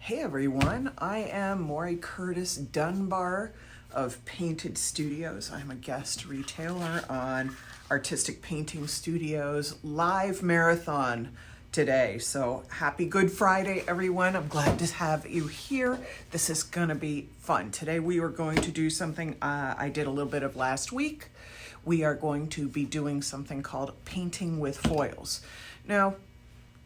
Hey everyone, I am Maury Curtis Dunbar of Painted Studios. I'm a guest retailer on Artistic Painting Studios live marathon today. So happy Good Friday everyone. I'm glad to have you here. This is gonna be fun. Today we are going to do something I did a little bit of last week. We are going to be doing something called painting with foils. Now,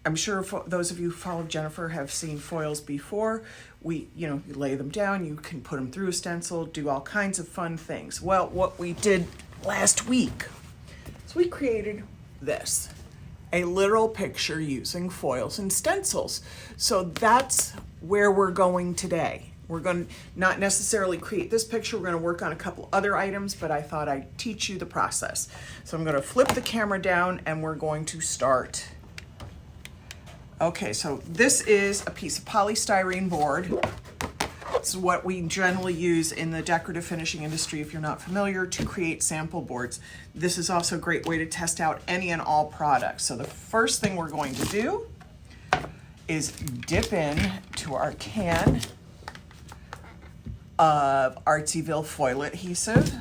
I'm sure those of you who follow Jennifer have seen foils before. You lay them down, you can put them through a stencil, do all kinds of fun things. Well, what we did last week is we created this, a literal picture using foils and stencils. So that's where we're going today. We're going to not necessarily create this picture, we're going to work on a couple other items, but I thought I'd teach you the process. So I'm going to flip the camera down and we're going to start. Okay, so this is a piece of polystyrene board. This is what we generally use in the decorative finishing industry, if you're not familiar, to create sample boards. This is also a great way to test out any and all products. So the first thing we're going to do is dip in to our can of Artsyville foil adhesive.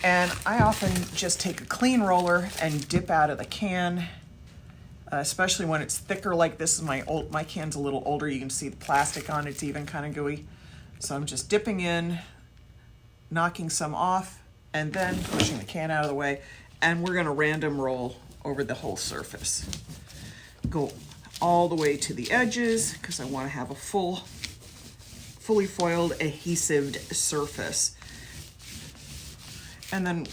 And I often just take a clean roller and dip out of the can. Especially when it's thicker like this. Is my can's a little older. You can see the plastic on it's even kind of gooey. So I'm just dipping in, knocking some off, and then pushing the can out of the way. And we're going to random roll over the whole surface. Go all the way to the edges because I want to have a fully foiled adhesive surface. And then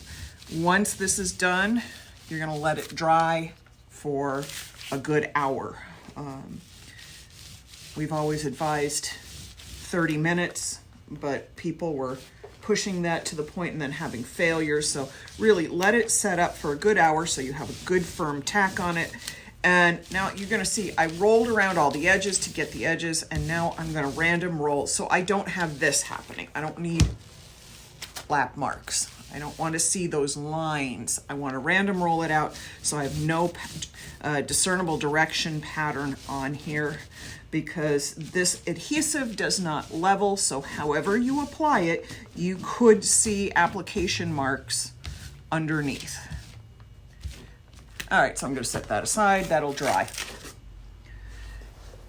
once this is done, you're going to let it dry for a good hour. We've always advised 30 minutes, but people were pushing that to the point and then having failures. So really let it set up for a good hour so you have a good firm tack on it. And now you're gonna see I rolled around all the edges to get the edges, and now I'm gonna random roll so I don't have this happening. I don't need lap marks. I don't want to see those lines. I want to random roll it out so I have no discernible direction pattern on here, because this adhesive does not level, so however you apply it, you could see application marks underneath. All right, so I'm going to set that aside. That'll dry.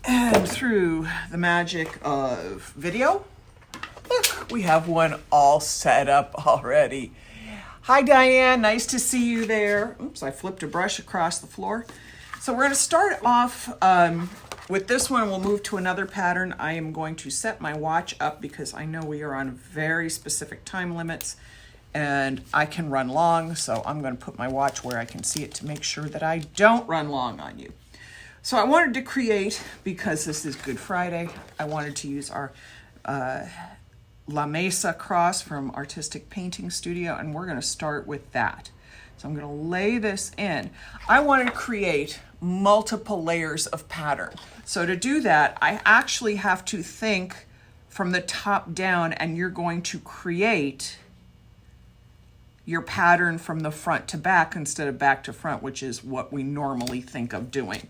And through the magic of video, look, we have one all set up already. Hi, Diane, nice to see you there. Oops, I flipped a brush across the floor. So we're gonna start off with this one. We'll move to another pattern. I am going to set my watch up because I know we are on very specific time limits and I can run long. So I'm gonna put my watch where I can see it to make sure that I don't run long on you. So I wanted to create, because this is Good Friday, I wanted to use our La Mesa cross from Artistic Painting Studio, and we're going to start with that. So I'm going to lay this in. I want to create multiple layers of pattern. So to do that, I actually have to think from the top down, and you're going to create your pattern from the front to back instead of back to front, which is what we normally think of doing.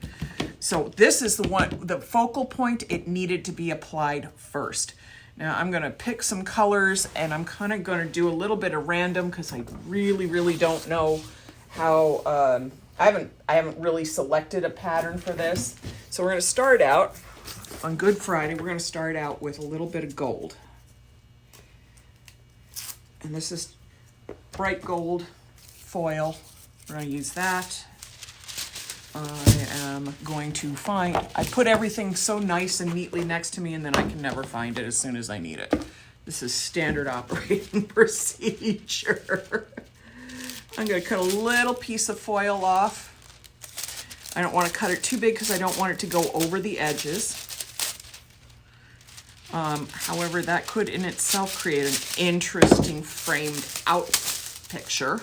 So this is the focal point. It needed to be applied first. Now I'm gonna pick some colors, and I'm kind of gonna do a little bit of random because I really don't know how, I haven't really selected a pattern for this. So we're gonna start out on Good Friday. We're gonna start out with a little bit of gold. And this is bright gold foil. We're gonna use that. I am going to find, I put everything so nice and neatly next to me, and then I can never find it as soon as I need it. This is standard operating procedure. I'm going to cut a little piece of foil off. I don't want to cut it too big because I don't want it to go over the edges. However, that could in itself create an interesting framed out picture.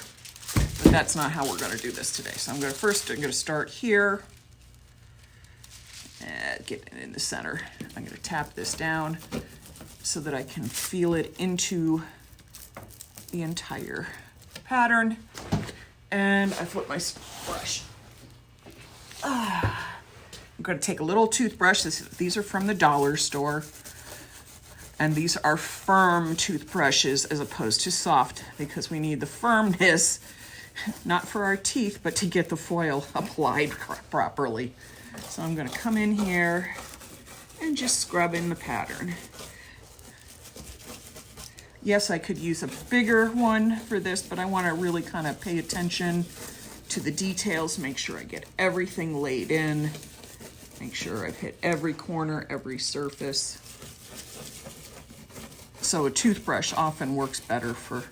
But that's not how we're going to do this today. So I'm going to start here. Get it in the center. I'm going to tap this down so that I can feel it into the entire pattern. And I flip my brush. I'm going to take a little toothbrush. These are from the dollar store. And these are firm toothbrushes as opposed to soft, because we need the firmness, not for our teeth, but to get the foil applied properly. So I'm going to come in here and just scrub in the pattern. Yes, I could use a bigger one for this, but I want to really kind of pay attention to the details, make sure I get everything laid in, make sure I've hit every corner, every surface. So a toothbrush often works better for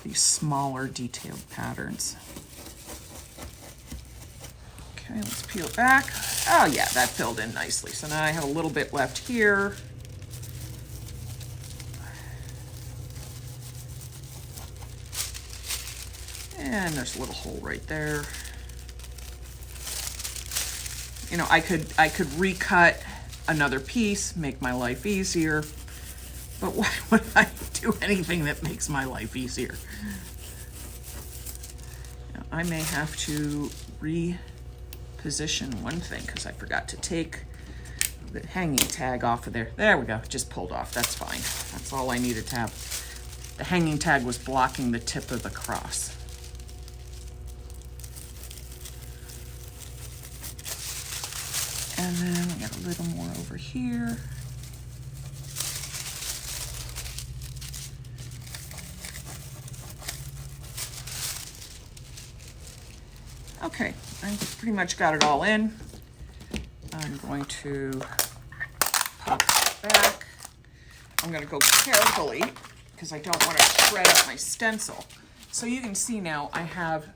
these smaller detailed patterns. Okay, let's peel it back. Oh yeah, that filled in nicely. So now I have a little bit left here. And there's a little hole right there. You know, I could recut another piece, make my life easier. But why would I do anything that makes my life easier? Now, I may have to reposition one thing because I forgot to take the hanging tag off of there. There we go, just pulled off, that's fine. That's all I needed to have. The hanging tag was blocking the tip of the cross. And then we got a little more over here. Okay, I've pretty much got it all in. I'm going to pop it back. I'm going to go carefully because I don't want to shred up my stencil. So you can see now I have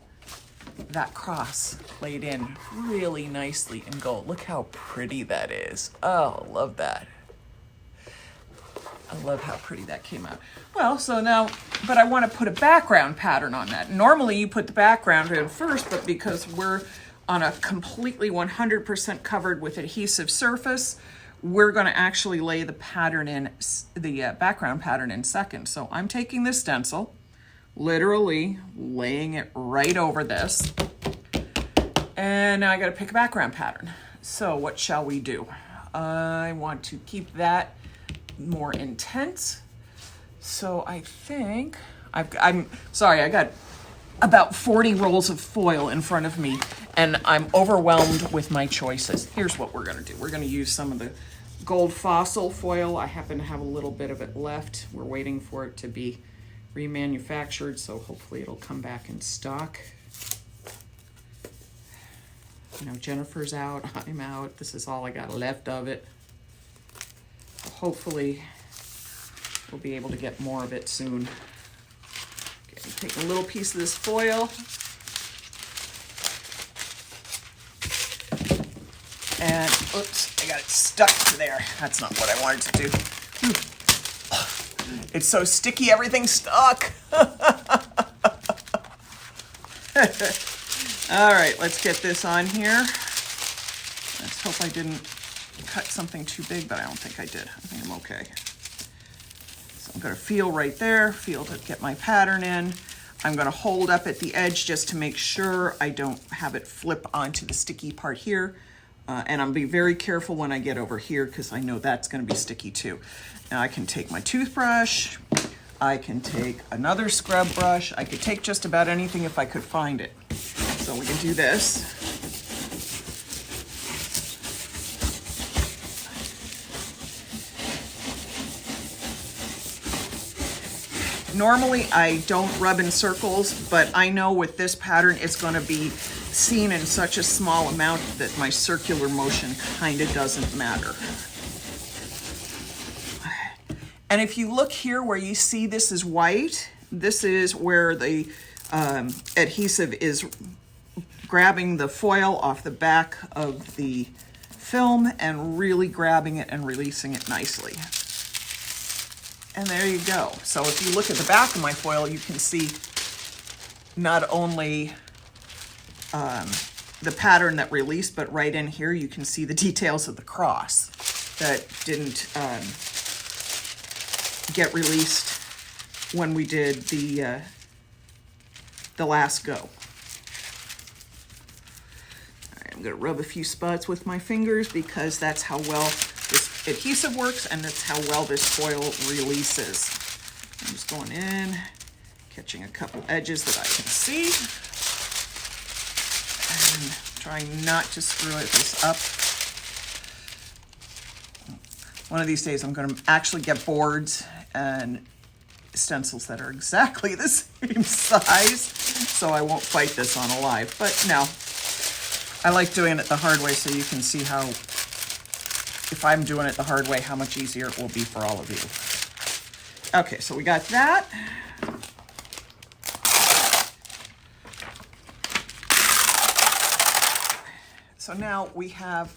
that cross laid in really nicely in gold. Look how pretty that is. Oh, love that. I love how pretty that came out. Well, so now, but I want to put a background pattern on that. Normally you put the background in first, but because we're on a completely 100% covered with adhesive surface, we're going to actually lay the pattern in, the background pattern in second. So I'm taking this stencil, literally laying it right over this, and now I got to pick a background pattern. So what shall we do? I want to keep that more intense. So I think I'm sorry, I got about 40 rolls of foil in front of me and I'm overwhelmed with my choices. Here's what we're gonna do. We're gonna use some of the gold fossil foil. I happen to have a little bit of it left. We're waiting for it to be remanufactured, so hopefully it'll come back in stock. You know, Jennifer's out, I'm out. This is all I got left of it. Hopefully we'll be able to get more of it soon. Okay, take a little piece of this foil and oops, I got it stuck to there. That's not what I wanted to do. It's so sticky, everything's stuck. All right, let's get this on here. Let's hope I didn't cut something too big, but I don't think I did. I think I'm okay. So I'm gonna feel right there, feel to get my pattern in. I'm gonna hold up at the edge just to make sure I don't have it flip onto the sticky part here. And I'm be very careful when I get over here because I know that's gonna be sticky too. Now I can take my toothbrush, I can take another scrub brush, I could take just about anything if I could find it. So we can do this. Normally I don't rub in circles, but I know with this pattern it's going to be seen in such a small amount that my circular motion kind of doesn't matter. And if you look here where you see this is white, this is where the adhesive is grabbing the foil off the back of the film and really grabbing it and releasing it nicely. And there you go. So if you look at the back of my foil, you can see not only the pattern that released, but right in here you can see the details of the cross that didn't get released when we did the last go. All right, I'm gonna rub a few spots with my fingers because that's how well this adhesive works and that's how well this foil releases. I'm just going in, catching a couple edges that I can see, and trying not to screw this up. One of these days I'm gonna actually get boards and stencils that are exactly the same size, so I won't fight this on a live. But no, I like doing it the hard way so you can see how, if I'm doing it the hard way, how much easier it will be for all of you. Okay, so we got that. So now we have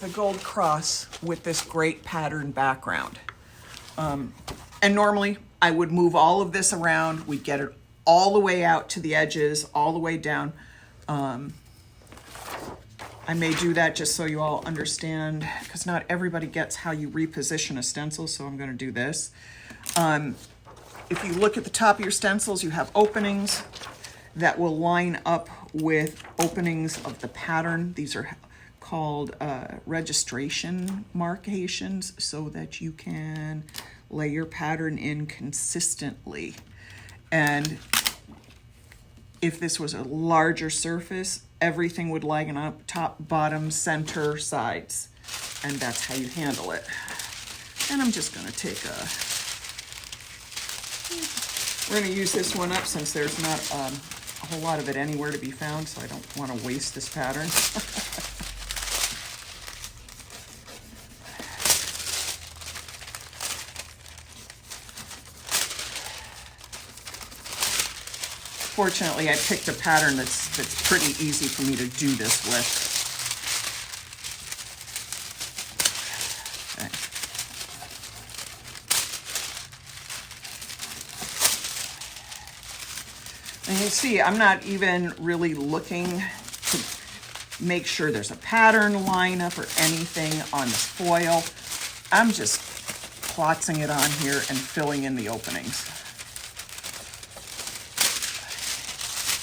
the gold cross with this great pattern background. And normally I would move all of this around. We'd get it all the way out to the edges, all the way down. I may do that just so you all understand, because not everybody gets how you reposition a stencil, so I'm going to do this. If you look at the top of your stencils, you have openings that will line up with openings of the pattern. These are called registration markations, so that you can lay your pattern in consistently. And if this was a larger surface, everything would line up top, bottom, center, sides, and that's how you handle it. And I'm just going to take we're going to use this one up since there's not a whole lot of it anywhere to be found, so I don't want to waste this pattern. Fortunately, I picked a pattern that's pretty easy for me to do this with. Okay. And you see, I'm not even really looking to make sure there's a pattern lineup or anything on this foil. I'm just plotzing it on here and filling in the openings.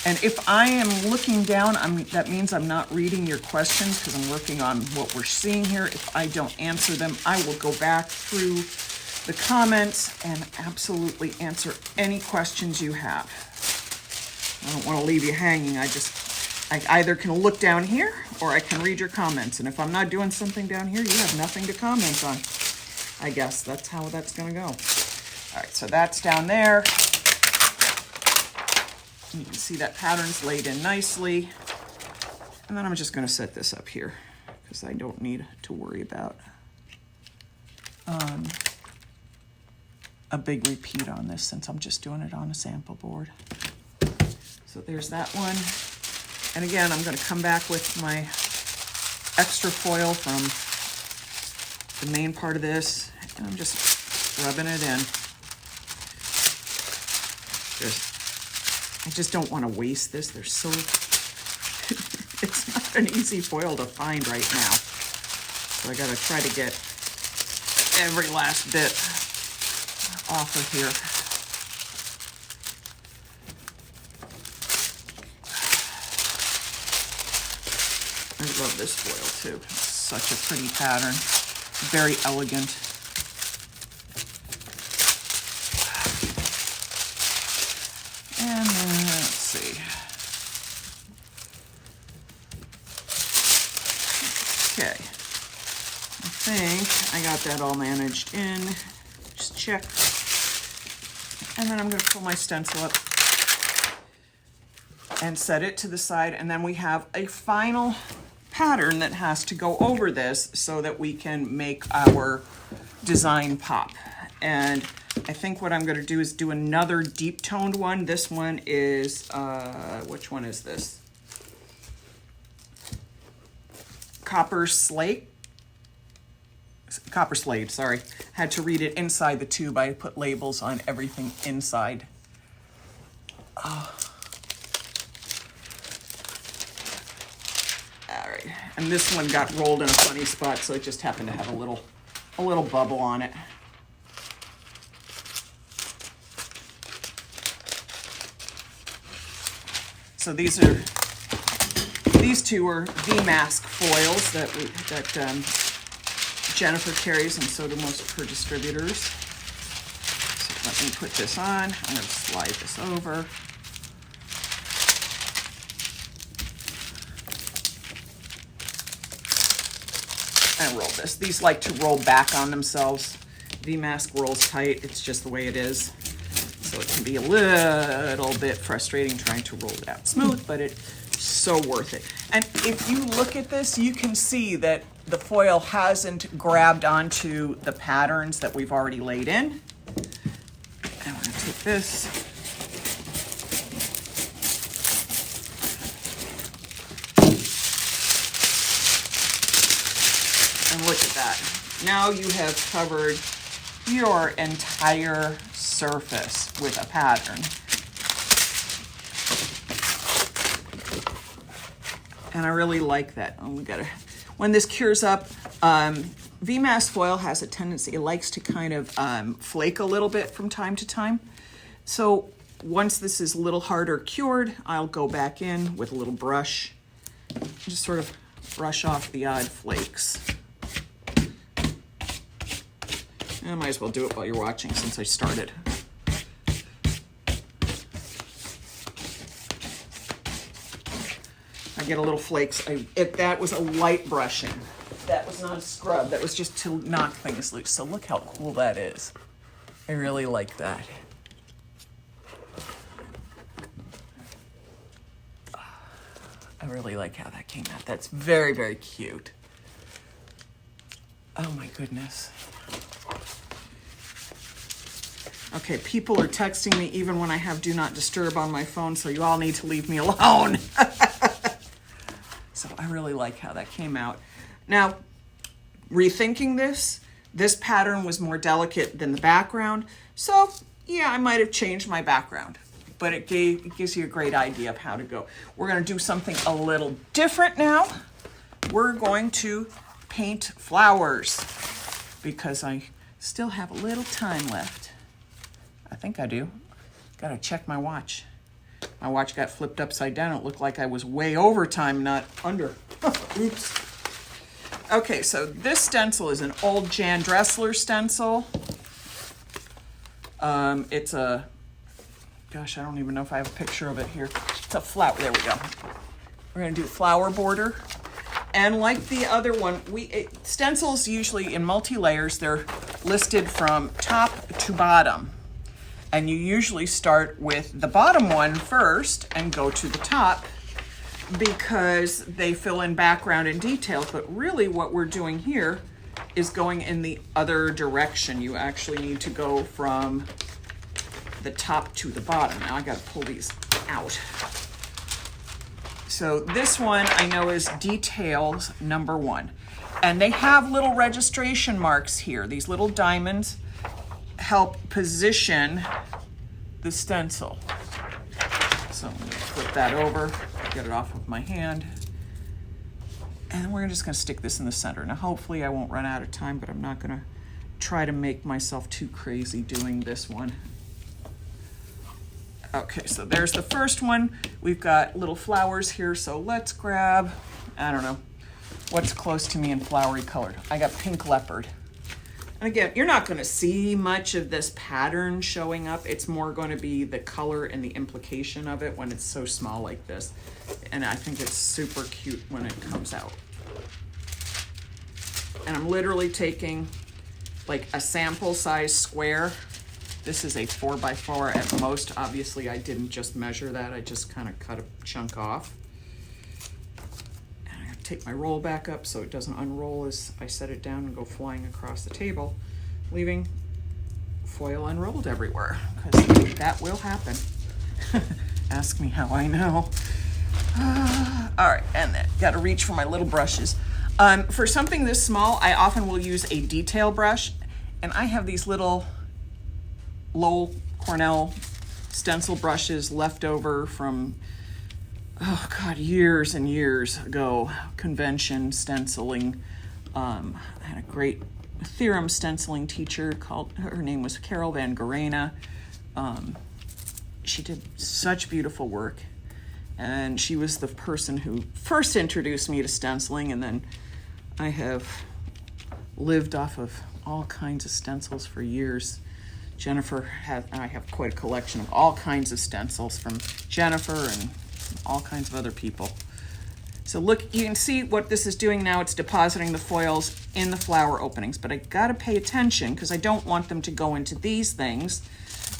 And if I am looking down, that means I'm not reading your questions because I'm working on what we're seeing here. If I don't answer them, I will go back through the comments and absolutely answer any questions you have. I don't want to leave you hanging. I either can look down here or I can read your comments. And if I'm not doing something down here, you have nothing to comment on. I guess that's how that's going to go. All right, so that's down there. You can see that pattern's laid in nicely. And then I'm just going to set this up here because I don't need to worry about a big repeat on this since I'm just doing it on a sample board. So there's that one. And again, I'm going to come back with my extra foil from the main part of this, and I'm just rubbing it in. I just don't want to waste this. They're so, it's not an easy foil to find right now. So I got to try to get every last bit off of here. I love this foil too. It's such a pretty pattern. Very elegant. And let's see. Okay. I think I got that all managed in. Just check. And then I'm going to pull my stencil up and set it to the side. And then we have a final pattern that has to go over this so that we can make our design pop. And I think what I'm going to do is do another deep toned one. This one is, which one is this? Copper Slate, sorry. Had to read it inside the tube. I put labels on everything inside. All right, and this one got rolled in a funny spot, so it just happened to have a little bubble on it. So these are These two are V-Mask foils that Jennifer carries, and so do most of her distributors. So let me put this on. I'm going to slide this over. And roll this. These like to roll back on themselves. V-Mask rolls tight. It's just the way it is. So it can be a little bit frustrating trying to roll it out smooth, but it's so worth it. And if you look at this, you can see that the foil hasn't grabbed onto the patterns that we've already laid in. And we're going to take this. And look at that. Now you have covered your entire surface with a pattern. And I really like that. Oh, we gotta, when this cures up, V-Mask foil has a tendency, it likes to kind of flake a little bit from time to time. So once this is a little harder cured, I'll go back in with a little brush, just sort of brush off the odd flakes. I might as well do it while you're watching since I started. I get a little flakes. That was a light brushing. That was not a scrub. That was just to knock things loose. So look how cool that is. I really like that. I really like how that came out. That's very, very cute. Oh my goodness. Okay, people are texting me even when I have Do Not Disturb on my phone, so you all need to leave me alone. So I really like how that came out. Now, rethinking this pattern was more delicate than the background, so yeah, I might have changed my background, but it gives you a great idea of how to go. We're gonna do something a little different now. We're going to paint flowers because I still have a little time left. I think I do. Gotta check my watch. My watch got flipped upside down. It looked like I was way over time, not under. Oops. Okay, so this stencil is an old Jan Dressler stencil. It's a, gosh, I don't even know if I have a picture of it here. It's a flower, there we go. We're gonna do a flower border. And like the other one, stencils usually in multi-layers, they're listed from top to bottom. And you usually start with the bottom one first and go to the top because they fill in background and details. But really what we're doing here is going in the other direction. You actually need to go from the top to the bottom. Now I gotta pull these out. So this one I know is details number 1. And they have little registration marks here. These little diamonds help position the stencil. So I'm gonna flip that over, get it off of my hand. And we're just gonna stick this in the center. Now hopefully I won't run out of time, but I'm not gonna try to make myself too crazy doing this one. Okay, so there's the first one. We've got little flowers here, so let's grab, I don't know, what's close to me in flowery colored. I got pink leopard. And again, you're not gonna see much of this pattern showing up. It's more gonna be the color and the implication of it when it's so small like this. And I think it's super cute when it comes out. And I'm literally taking like a sample size square. This is a 4x4 at most. Obviously I didn't just measure that, I just kind of cut a chunk off. Take my roll back up so it doesn't unroll as I set it down and go flying across the table, leaving foil unrolled everywhere, because that will happen. Ask me how I know. All right, and then got to reach for my little brushes. For something this small, I often will use a detail brush, and I have these little Lowell Cornell stencil brushes left over from, oh God, years and years ago, convention stenciling. I had a great theorem stenciling teacher her name was Carol Van Garena. She did such beautiful work. And she was the person who first introduced me to stenciling, and then I have lived off of all kinds of stencils for years. I have quite a collection of all kinds of stencils from Jennifer and all kinds of other people. So look, you can see what this is doing now. It's depositing the foils in the flower openings, but I gotta pay attention because I don't want them to go into these things,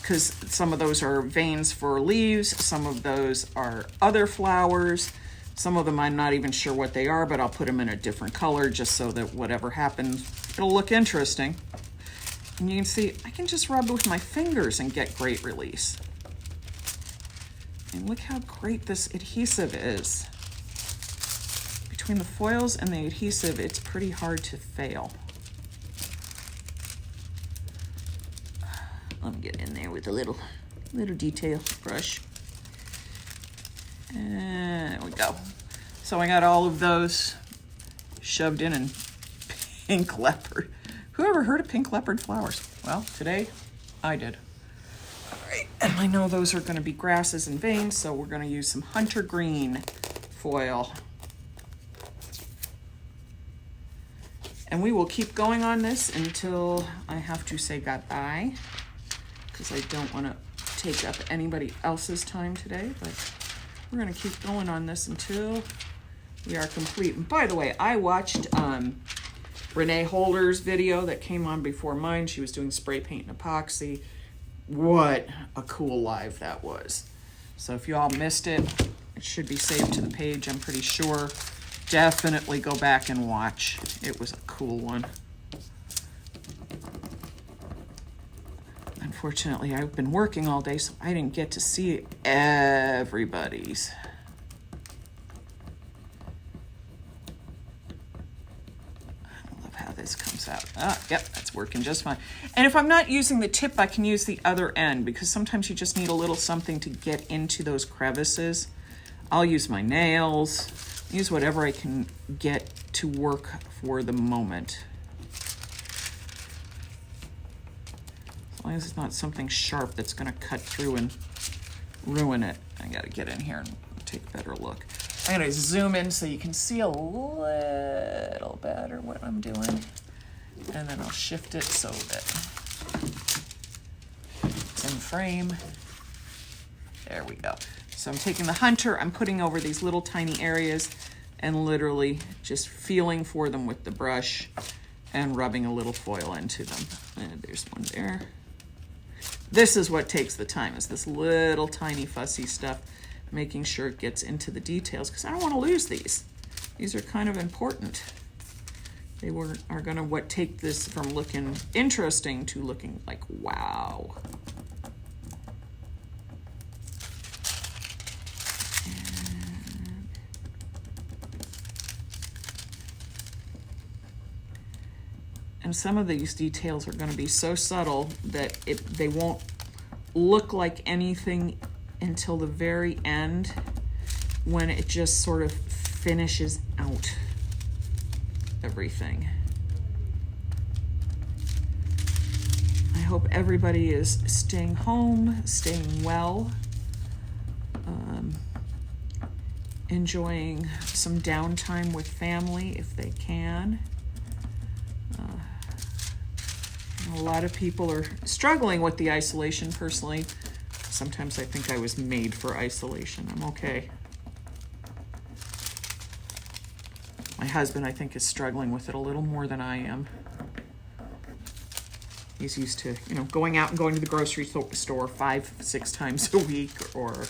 because some of those are veins for leaves, some of those are other flowers, some of them I'm not even sure what they are, but I'll put them in a different color just so that whatever happens, it'll look interesting. And you can see, I can just rub with my fingers and get great release. And look how great this adhesive is. Between the foils and the adhesive, it's pretty hard to fail. Let me get in there with a little detail brush. And there we go. So I got all of those shoved in pink leopard. Who ever heard of pink leopard flowers? Well, today I did. All right, and I know those are going to be grasses and veins, so we're going to use some hunter green foil. And we will keep going on this until I have to say goodbye, because I don't want to take up anybody else's time today, but we're going to keep going on this until we are complete. And by the way, I watched Renee Holder's video that came on before mine. She was doing spray paint and epoxy. What a cool live that was. So if you all missed it, it should be saved to the page, I'm pretty sure. Definitely go back and watch. It was a cool one. Unfortunately, I've been working all day, so I didn't get to see everybody's. This comes out. Yep, that's working just fine. And if I'm not using the tip, I can use the other end, because sometimes you just need a little something to get into those crevices. I'll use my nails, use whatever I can get to work for the moment. As long as it's not something sharp that's going to cut through and ruin it. I got to get in here and take a better look. I'm going to zoom in so you can see a little better what I'm doing. And then I'll shift it so that it's in frame. There we go. So I'm taking the hunter, I'm putting over these little tiny areas and literally just feeling for them with the brush and rubbing a little foil into them. And there's one there. This is what takes the time, is this little tiny fussy stuff, making sure it gets into the details, because I don't want to lose these. These are kind of important. They are going to take this from looking interesting to looking like wow. And some of these details are going to be so subtle that they won't look like anything until the very end, when it just sort of finishes out everything. I hope everybody is staying home, staying well, enjoying some downtime with family if they can. A lot of people are struggling with the isolation. Personally, sometimes I think I was made for isolation. I'm okay. My husband, I think, is struggling with it a little more than I am. He's used to, going out and going to the grocery store 5-6 times a week or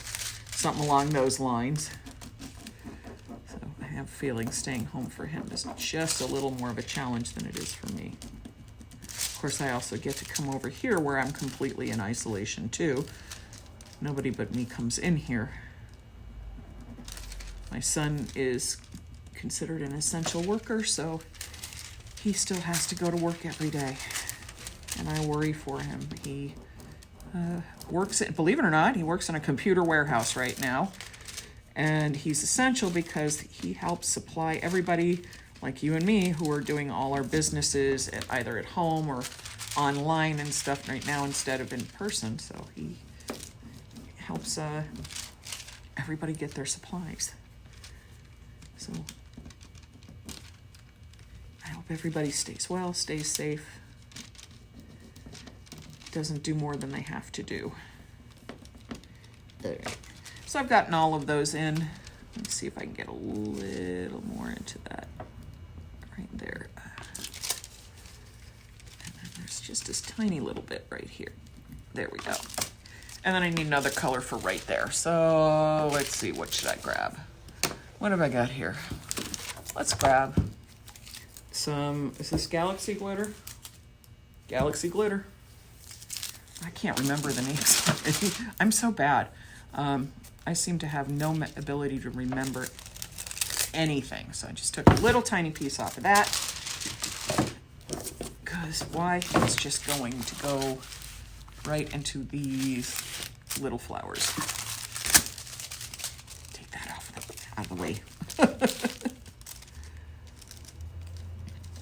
something along those lines. So I have a feeling staying home for him is just a little more of a challenge than it is for me. Of course, I also get to come over here where I'm completely in isolation too. Nobody but me comes in here. My son is considered an essential worker, so he still has to go to work every day. And I worry for him. He believe it or not, he works in a computer warehouse right now. And he's essential because he helps supply everybody like you and me who are doing all our businesses either at home or online and stuff right now instead of in person. So he helps everybody get their supplies. So I hope everybody stays well, stays safe, doesn't do more than they have to do. There. So I've gotten all of those in. Let's see if I can get a little more into that right there. And then there's just this tiny little bit right here. There we go. And then I need another color for right there. So let's see, what should I grab? What have I got here? Let's grab some, is this Galaxy Glitter? Galaxy Glitter. I can't remember the names already. I'm so bad. I seem to have no ability to remember anything. So I just took a little tiny piece off of that. Because why? It's just going to go right into these little flowers. Take that out of the way. I'm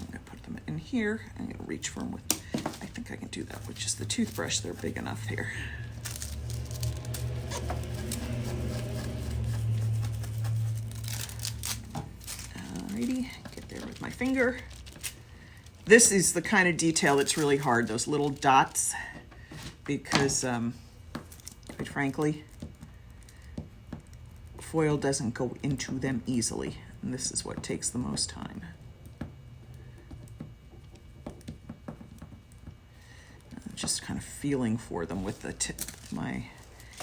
gonna put them in here. I'm gonna reach for them with, I think I can do that with just the toothbrush. They're big enough here. Alrighty, get there with my finger. This is the kind of detail that's really hard, those little dots, because quite frankly, foil doesn't go into them easily, and this is what takes the most time. Just kind of feeling for them with the tip of my,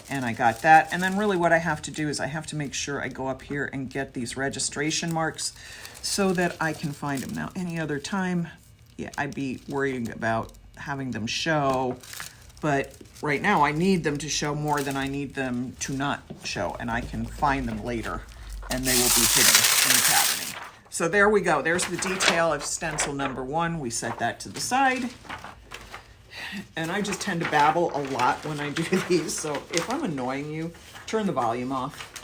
and I got that. And then really what I have to do is I have to make sure I go up here and get these registration marks so that I can find them. Now, any other time, yeah, I'd be worrying about having them show, but right now I need them to show more than I need them to not show, and I can find them later and they will be hidden in the patterning. So there we go. There's the detail of stencil number 1. We set that to the side. And I just tend to babble a lot when I do these, so if I'm annoying you, turn the volume off.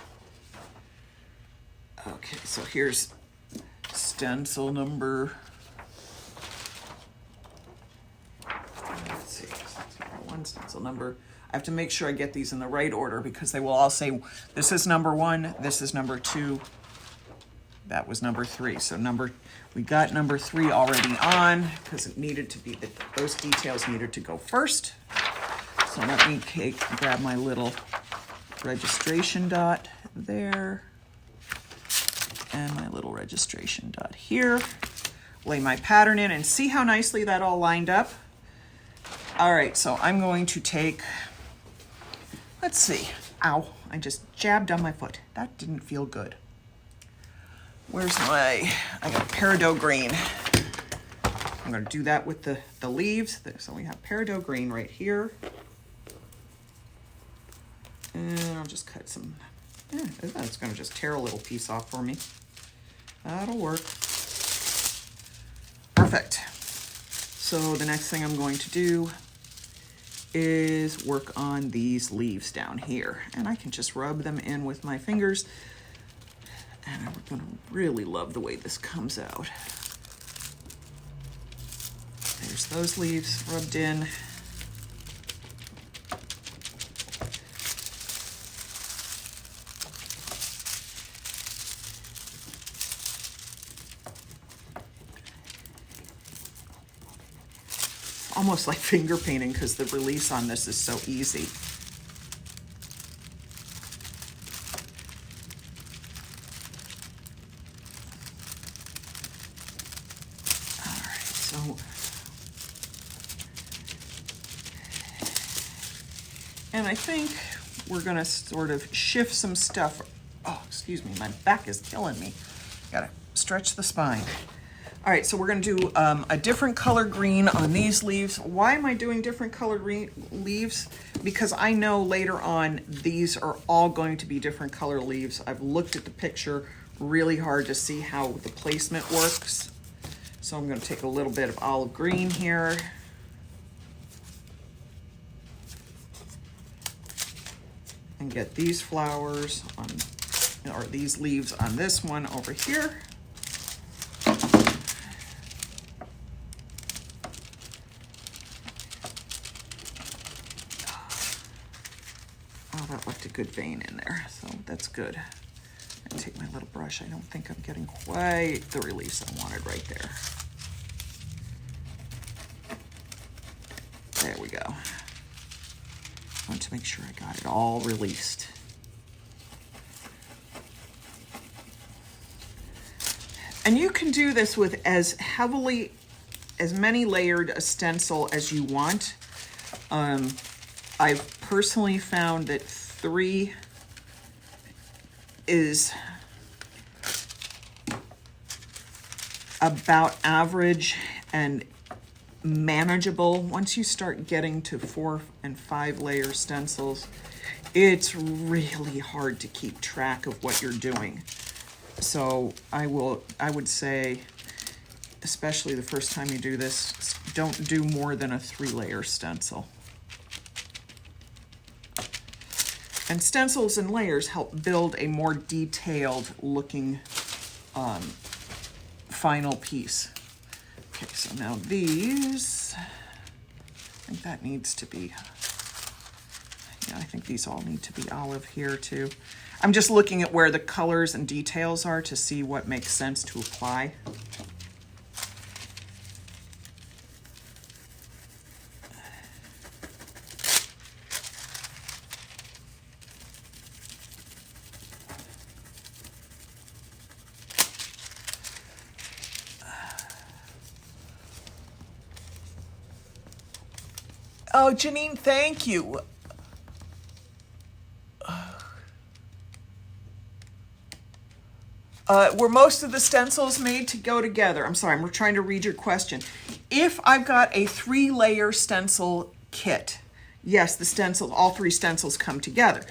Okay, so here's stencil number, let's see, one stencil number. I have to make sure I get these in the right order because they will all say, this is number 1, this is number 2, that was number 3. So we got number 3 already on because it needed to be, those details needed to go first. So let me grab my little registration dot there and my little registration dot here. Lay my pattern in and see how nicely that all lined up. All right, so I'm going to take, let's see, ow, I just jabbed on my foot. That didn't feel good. Where's I got peridot green. I'm gonna do that with the leaves. So we have peridot green right here. And I'll just cut some, it's gonna just tear a little piece off for me. That'll work. Perfect. So the next thing I'm going to do is work on these leaves down here. And I can just rub them in with my fingers. And I'm gonna really love the way this comes out. There's those leaves rubbed in. Almost like finger painting because the release on this is so easy. And I think we're gonna sort of shift some stuff. Oh, excuse me, my back is killing me. Gotta stretch the spine. All right, so we're gonna do a different color green on these leaves. Why am I doing different color leaves? Because I know later on, these are all going to be different color leaves. I've looked at the picture really hard to see how the placement works. So I'm gonna take a little bit of olive green here. And get these flowers on, or these leaves on this one over here. All That left a good vein in there, so that's good. And take my little brush. I don't think I'm getting quite the release I wanted right there. There we go. I want to make sure I got it all released. And you can do this with as many layered a stencil as you want. I've personally found that 3 is about average and manageable. Once you start getting to 4 and 5 layer stencils, it's really hard to keep track of what you're doing. So I would say, especially the first time you do this, don't do more than a 3-layer stencil. And stencils and layers help build a more detailed looking final piece. Okay, so now these, I think that needs to be, yeah, I think these all need to be olive here too. I'm just looking at where the colors and details are to see what makes sense to apply. Oh, Janine, thank you. Were most of the stencils made to go together? I'm sorry, I'm trying to read your question. If I've got a 3-layer stencil kit, yes, the stencil, all 3 stencils come together.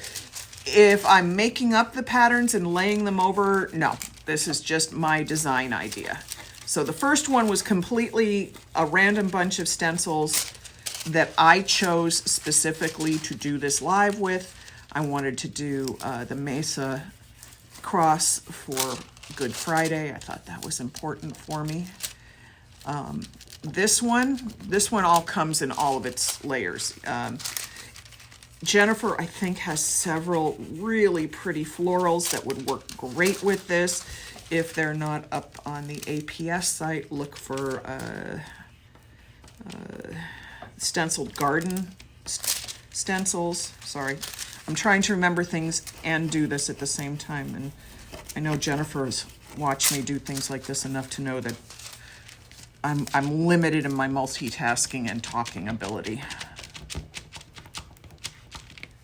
If I'm making up the patterns and laying them over, no, this is just my design idea. So the first one was completely a random bunch of stencils that I chose specifically to do this live with. I wanted to do the Mesa cross for Good Friday. I thought that was important for me. This one all comes in all of its layers. Jennifer, I think, has several really pretty florals that would work great with this. If they're not up on the APS site, look for stenciled garden stencils. Sorry, I'm trying to remember things and do this at the same time. And I know Jennifer has watched me do things like this enough to know that I'm limited in my multitasking and talking ability.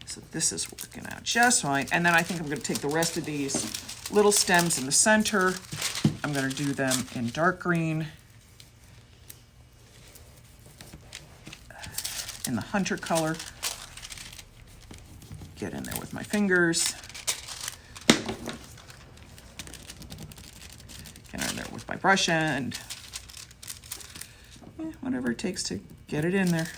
So this is working out just fine. And then I think I'm going to take the rest of these little stems in the center. I'm going to do them in dark green, in the hunter color. Get in there with my fingers. Get in there with my brush end. Whatever it takes to get it in there.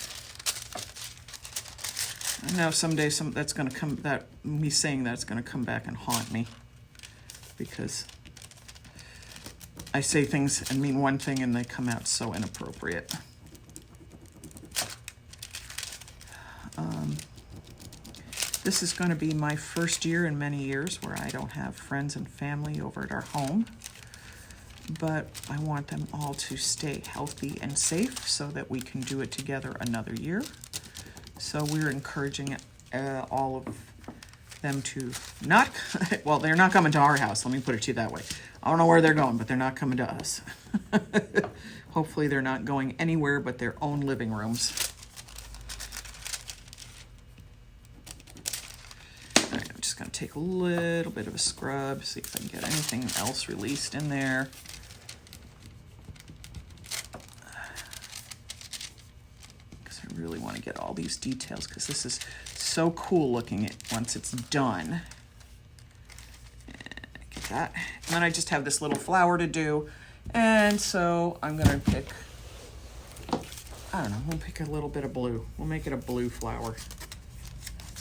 I know someday that's going to come, that me saying that's going to come back and haunt me, because I say things and mean one thing and they come out so inappropriate. This is going to be my first year in many years where I don't have friends and family over at our home, but I want them all to stay healthy and safe so that we can do it together another year. So we're encouraging all of them to not, well, they're not coming to our house, let me put it to you that way. I don't know where they're going, but they're not coming to us. Hopefully they're not going anywhere but their own living rooms. All right, I'm just gonna take a little bit of a scrub, see if I can get anything else released in there. Because I really want to get all these details, because this is so cool looking at once it's done. Get that. And then I just have this little flower to do. And so I'm gonna pick, I don't know, we'll pick a little bit of blue. We'll make it a blue flower.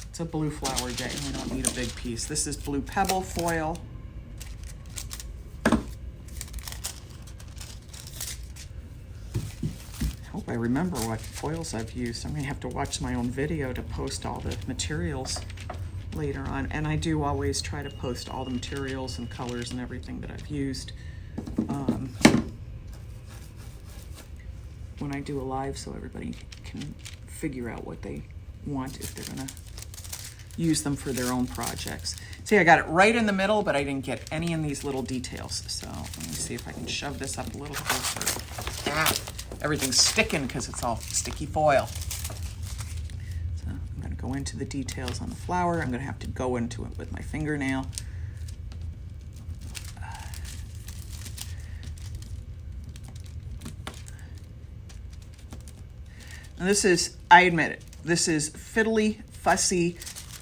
It's a blue flower day. We don't need a big piece. This is blue pebble foil. I hope I remember what foils I've used. I'm gonna have to watch my own video to post all the materials. later on. And I do always try to post all the materials and colors and everything that I've used when I do a live, so everybody can figure out what they want if they're gonna use them for their own projects. See, I got it right in the middle, but I didn't get any in these little details. So let me see if I can shove this up a little closer. Ah, everything's sticking because it's all sticky foil. So I'm gonna go into the details on the flower. I'm gonna have to go into it with my fingernail. And this is, I admit it, this is fiddly, fussy,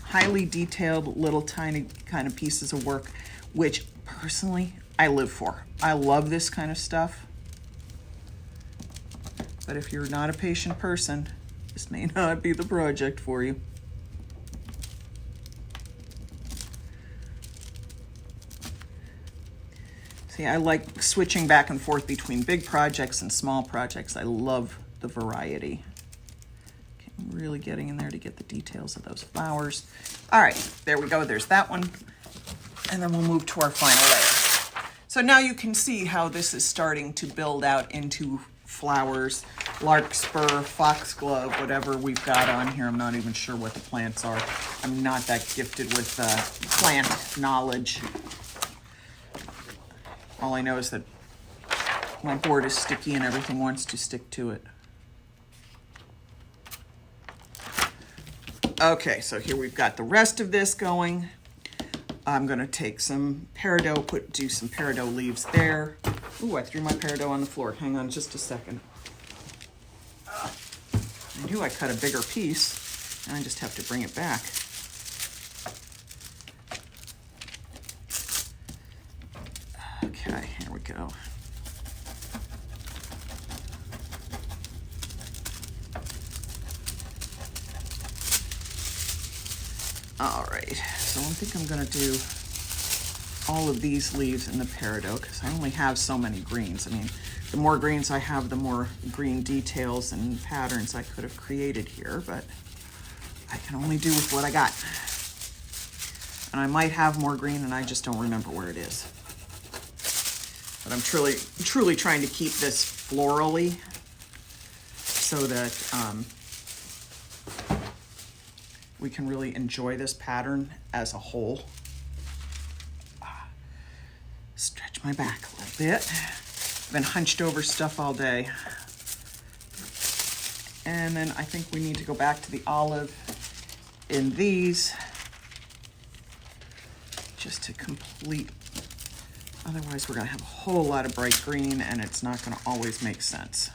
highly detailed, little tiny kind of pieces of work, which personally I live for. I love this kind of stuff. But if you're not a patient person, this may not be the project for you. See, I like switching back and forth between big projects and small projects. I love the variety. I'm really getting in there to get the details of those flowers. All right, there we go. There's that one. And then we'll move to our final layer. So now you can see how this is starting to build out into flowers, larkspur, foxglove, whatever we've got on here. I'm not even sure what the plants are. I'm not that gifted with plant knowledge. All I know is that my board is sticky and everything wants to stick to it. Okay, so here we've got the rest of this going. I'm gonna take some peridot, do some peridot leaves there. Ooh, I threw my peridot on the floor. Hang on just a second. I knew I cut a bigger piece, and I just have to bring it back. Okay, here we go. All right, so I think I'm gonna do all of these leaves in the peridot because I only have so many greens. I mean, the more greens I have, the more green details and patterns I could have created here, but I can only do with what I got. And I might have more green and I just don't remember where it is. But I'm truly trying to keep this florally so that we can really enjoy this pattern as a whole. Stretch my back a little bit. I've been hunched over stuff all day. And then I think we need to go back to the olive in these just to complete. Otherwise we're gonna have a whole lot of bright green and it's not gonna always make sense.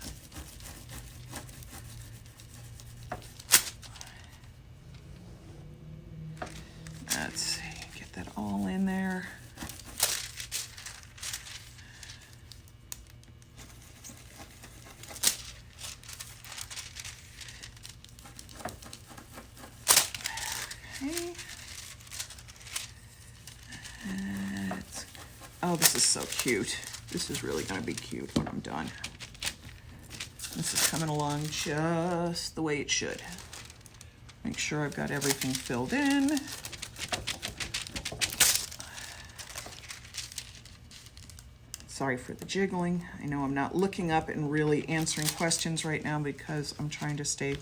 Let's see, get that all in there. Okay. Oh, this is so cute. This is really gonna be cute when I'm done. This is coming along just the way it should. Make sure I've got everything filled in. Sorry for the jiggling. I know I'm not looking up and really answering questions right now because I'm trying to stay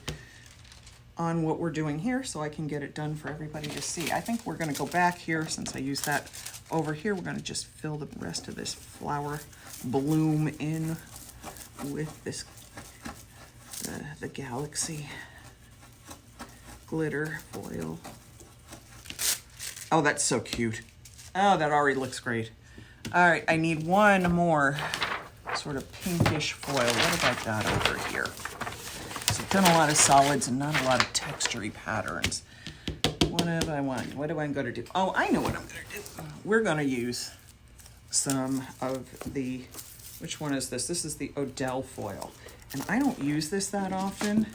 on what we're doing here so I can get it done for everybody to see. I think we're gonna go back here since I used that over here. We're gonna just fill the rest of this flower bloom in with this, the Galaxy glitter foil. Oh, that's so cute. Oh, that already looks great. All right, I need one more sort of pinkish foil. What have I got over here? So I've done a lot of solids and not a lot of textury patterns. What do I want? What am I going to do? Oh, I know what I'm going to do. We're going to use some of the, which one is this? This is the Odell foil. And I don't use this that often.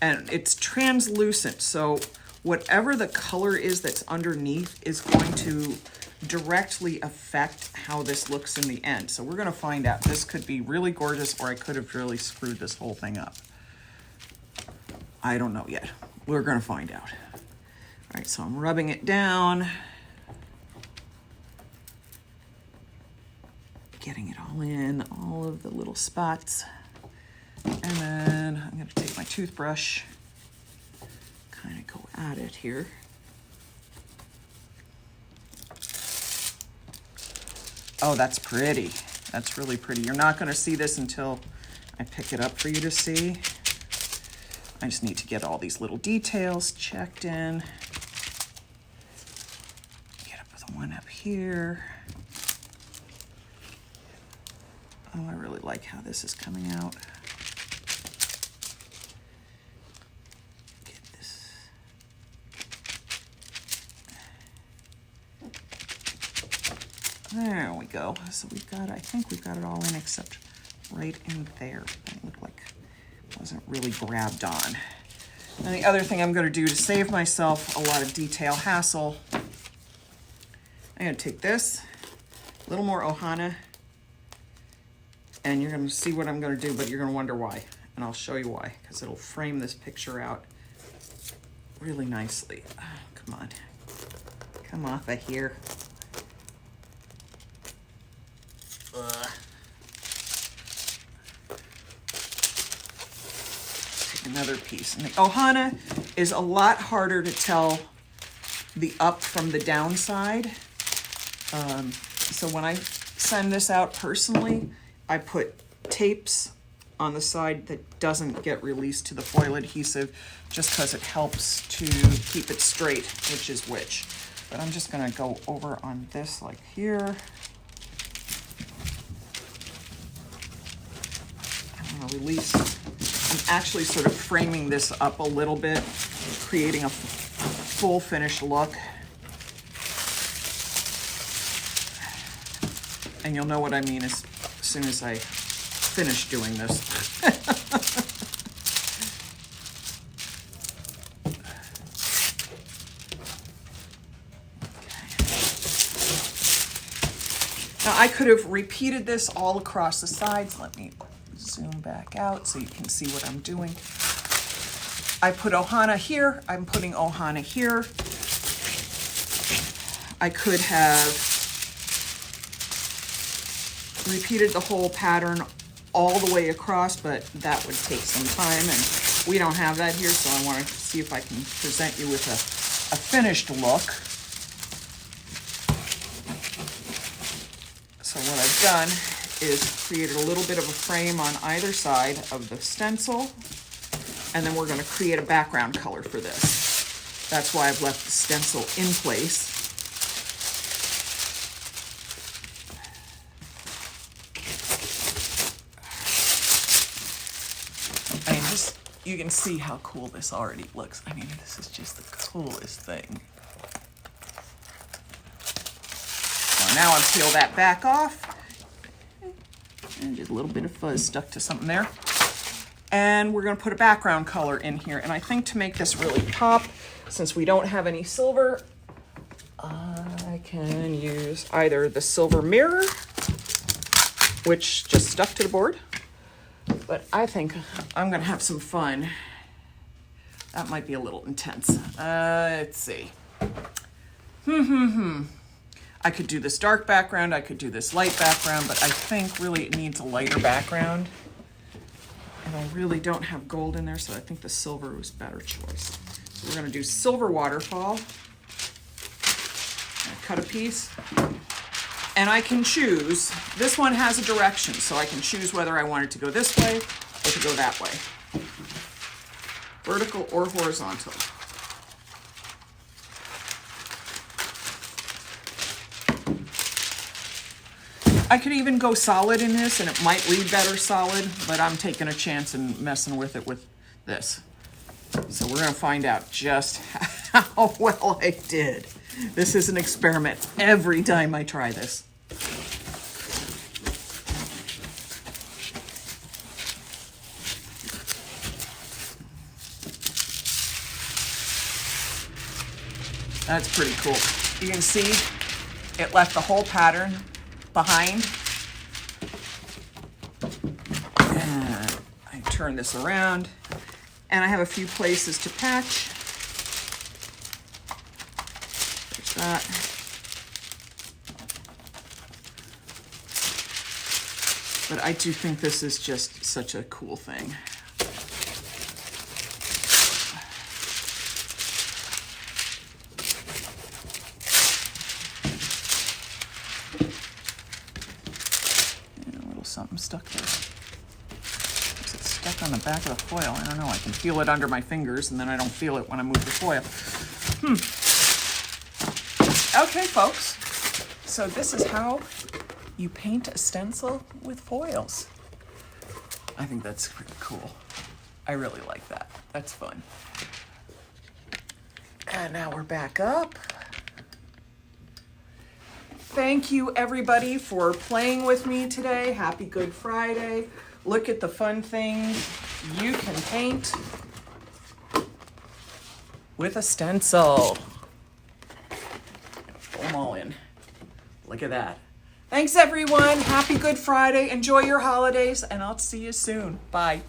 And it's translucent, so whatever the color is that's underneath is going to directly affect how this looks in the end. So we're gonna find out. This could be really gorgeous, or I could have really screwed this whole thing up. I don't know yet. We're gonna find out. All right, so I'm rubbing it down, getting it all in, all of the little spots. And then I'm going to take my toothbrush, kind of go at it here. Oh, that's pretty. That's really pretty. You're not going to see this until I pick it up for you to see. I just need to get all these little details checked in. Get up with one up here. Oh, I really like how this is coming out. Get this. There we go. So we've got, I think we've got it all in except right in there. It looked like it wasn't really grabbed on. And the other thing I'm going to do to save myself a lot of detail hassle, I'm going to take this, a little more Ohana, and you're going to see what I'm going to do, but you're going to wonder why. And I'll show you why, because it'll frame this picture out really nicely. Oh, come on. Come off of here. Ugh. Take another piece. And the Ohana is a lot harder to tell the up from the downside. So when I send this out personally, I put tapes on the side that doesn't get released to the foil adhesive just because it helps to keep it straight, which is which. But I'm just gonna go over on this like here. I'm gonna release. I'm actually sort of framing this up a little bit, creating a full finished look. And you'll know what I mean as soon as I finish doing this. Now I could have repeated this all across the sides. Let me zoom back out so you can see what I'm doing. I put Ohana here. I'm putting Ohana here. I could have repeated the whole pattern all the way across, but that would take some time, and we don't have that here, so I want to see if I can present you with a finished look. So what I've done is created a little bit of a frame on either side of the stencil, and then we're going to create a background color for this. That's why I've left the stencil in place. You can see how cool this already looks. I mean, this is just the coolest thing. So now I've peeled that back off. And just a little bit of fuzz stuck to something there. And we're gonna put a background color in here. And I think to make this really pop, since we don't have any silver, I can use either the silver mirror, which just stuck to the board, but I think I'm gonna have some fun. That might be a little intense. Let's see. I could do this dark background, I could do this light background, but I think really it needs a lighter background. And I really don't have gold in there, so I think the silver was a better choice. So we're gonna do silver waterfall. Cut a piece. And I can choose, this one has a direction, so I can choose whether I want it to go this way or to go that way. Vertical or horizontal. I could even go solid in this and it might read better solid, but I'm taking a chance and messing with it with this. So we're gonna find out just how well I did. This is an experiment every time I try this. That's pretty cool. You can see it left the whole pattern behind. And I turn this around and I have a few places to patch. that. But I do think this is just such a cool thing. And a little something stuck there. Is it stuck on the back of the foil? I don't know. I can feel it under my fingers, and then I don't feel it when I move the foil. Okay, folks. So this is how you paint a stencil with foils. I think that's pretty cool. I really like that. That's fun. And now we're back up. Thank you, everybody, for playing with me today. Happy Good Friday. Look at the fun things you can paint with a stencil. Pull them all in. Look at that. Thanks, everyone. Happy Good Friday. Enjoy your holidays, and I'll see you soon. Bye.